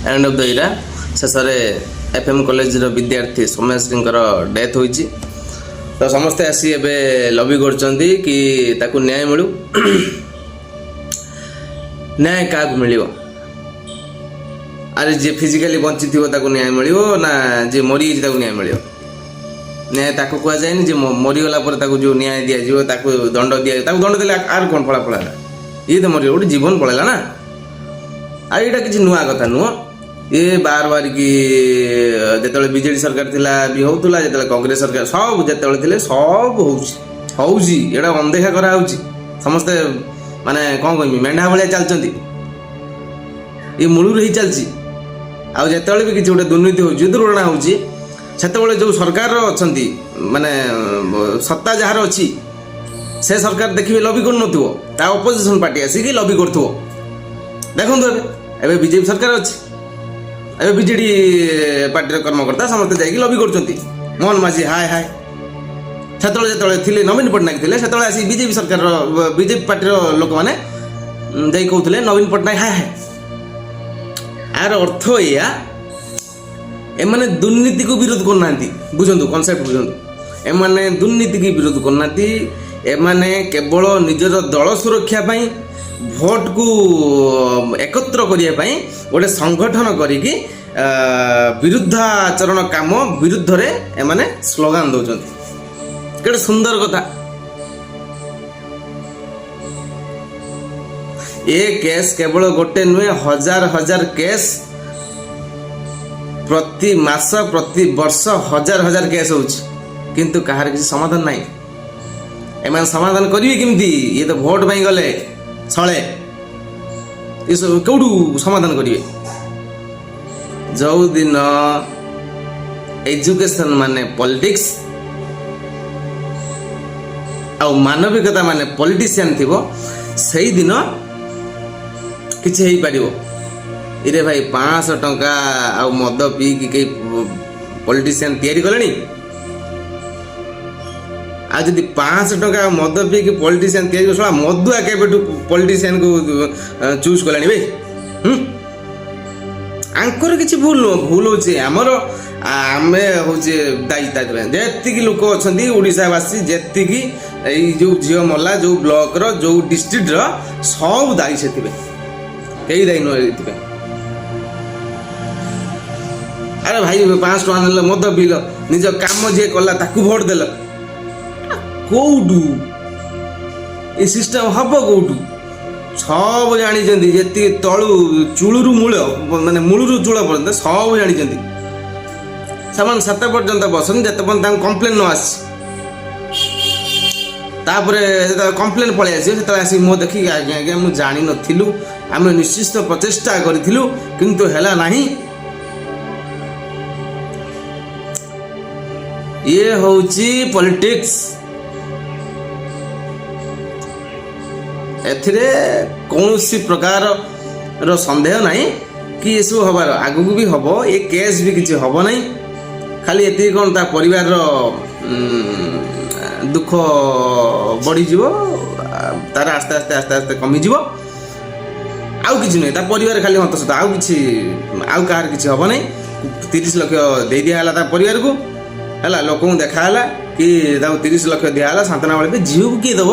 end of the era शेष FM college विद्यार्थी सोमेश्री death होती तो समस्ते आसी एबे लबी करचंदी कि ताकू न्याय मिलू न्याय क्या मिल अरे जे फिजिकली बंची थी न्याय मिल ना जे मरी न्याय मिल न्याय ताको कह जाए जे मरीगला जो न्याय दिज्व दंड दिया दंड देले आर कौन फलाफल है ये तो मर गोटे जीवन पड़ेगा ना आ यहाँ किसी नुआ कथा नुह ये बार बार कि जिते बीजेडी सरकार थिला भी होउतुला जिते कांग्रेस सरकार सब जिते सब होउची एटा अनदेखा करा होउची समस्ते माने कौन कहमी मेंढा भाया चलती ये मूलू ही चलती आ जिते भी किसी गोटे दुर्नीति हो दुर्घटना होउची सेतेबेले जो सरकार अच्छी माने सत्ता जार अच्छी से सरकार देखिए लबी करूनथिबो ता ऑपोजिशन पार्टी आसिक लबी करथुबो देखो एबे बीजेपी सरकार अच्छी एबे बीजेडी पार्टी कर्मकर्ता समस्त जाइए लबी करचंती मोहन माझी हाय हाय सेतेबेले थिले नवीन पट्टनायक थिले सेतेबेले आसी बीजेपी सरकार बीजेपी पार्टी लोक माने जाई कहउथिले नवीन पट्टनायक हाय हाय आर अर्थ या एमाने दुर्नीति को विरोध करना बुझंतु कॉन्सेप्ट बुझंतु एमाने दुर्नीति की विरोध करना एमाने केवल निजर दल सुरक्षा पाई भोट को एकत्र करिया पाई गोटे संगठन करिकी विरुद्धाचरण काम विरुद्ध रे एमाने स्लोगान दउचंती केते सुंदर कथा ए केस केवल गोटे नुहे हजार हजार केस प्रति मास प्रति वर्ष हजार हजार केस होउची किंतु कहार किसी समाधान नहीं एमान समाधान करिवे किमती ये तो भोट पाई गले छळे ये कौटू समाधान करिवे जो दिन एजुकेशन माने पॉलिटिक्स आ मानविकता माने पॉलिटिशियन थिबो सही दिन किछि हेई पारिबो इरे भाई 500 टंका आ मद पी कि पॉलिटिशियन तैयारी कले आज जदि 500 टंका मद पी कि पॉलिटिशियन तैयारी कर मदुआ के पॉलिटिशियन को चूज कलानी भाई आंकर किसी भूल भूल होचे आमर आमे होचे दायित्व जेतिक लोक अच्छी ओडिशावासी जेतिक जो झील मला जो ब्लॉक रो जो डिस्ट्रिक्ट रो सब दायी से कई दायी नुह अरे भाई 500 टका ने मद पील निज काम जी कला ताकू भोट देल कौटू ये सिस्टम हम कौटू सब जानी जी तलु चूलू मूल माने मूलू चूल पर्यंत सब जानी से सात पर्यंत बसन जिते पर्यंत कम्प्लेन न आस कम्प्लेन पलि आस मो देखिए आज्ञा आज्ञा मुझे जानी नथिलु आम निश्चित प्रचेषा करूँ किंतु है नहीं ये होची पॉलिटिक्स एथिरे कौन सी प्रकार रो संदेह नहीं कि ये सब हबार आगु भी हम ये केस भी किसी हम नहीं खाली ये कौन ता परिवार रो दुख बढ़ी जीवो तार आस्ते आस्ते आस्ते आस्ते कमी जीवो आउ किसी नहीं ता परिवार खाली हंतसत आउ किसी आउ कहार किसी हम नहीं 30 लाख दे दिया ता परिवार को है लोक देखा कि 30 लाख दिहला सांतना बेले झील को किए दब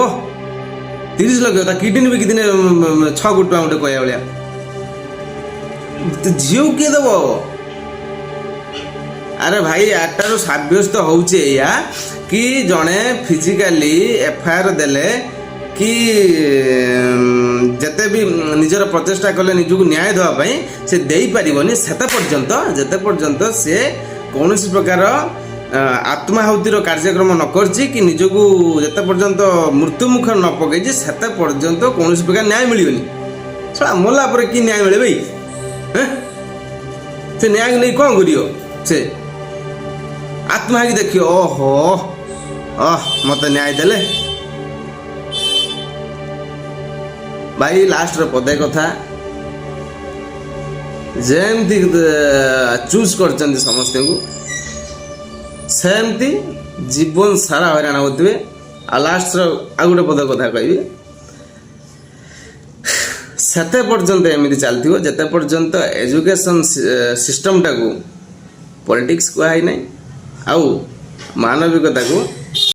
30 लाख किडनी भी कितने 6 कोटी टका गोटे कहया भाया झील को किए दब अरे भाई यार सब्यस्त होउचे या कि जड़े फिजिकाली एफआईआर देले कि जिते भी निजर प्रचेषा कले निजक न्याय देवाई से दे पारनि से पर्यंत जिते पर्यंत से कौन प्रकार आत्माहुतिर कार्यक्रम न करछि कि निजको जिते पर्यंत मृत्यु मुख न पकई से पर्यंत कौन प्रकार न्याय मिलनी छा मला पर कि न्याय मिले भाई से न्याय नहीं कौन करियो से आत्मा की देखियो ओहो मत न्याय देले भाई लास्ट पदे कथा जेमती चूज कर समस्त को सेमती जीवन सारा हैरान होते आ लास्ट आ गोटे पद कथा कहि ସେତେ ପର୍ଯ୍ୟନ୍ତ ଏମିତି ଚାଲିଥିବ ଯେତେ ପର୍ଯ୍ୟନ୍ତ ଏଜୁକେସନ୍ ସିଷ୍ଟମ୍ଟାକୁ ପଲିଟିକ୍ସ କୁହାହେଇ ନାହିଁ ଆଉ ମାନବିକତାକୁ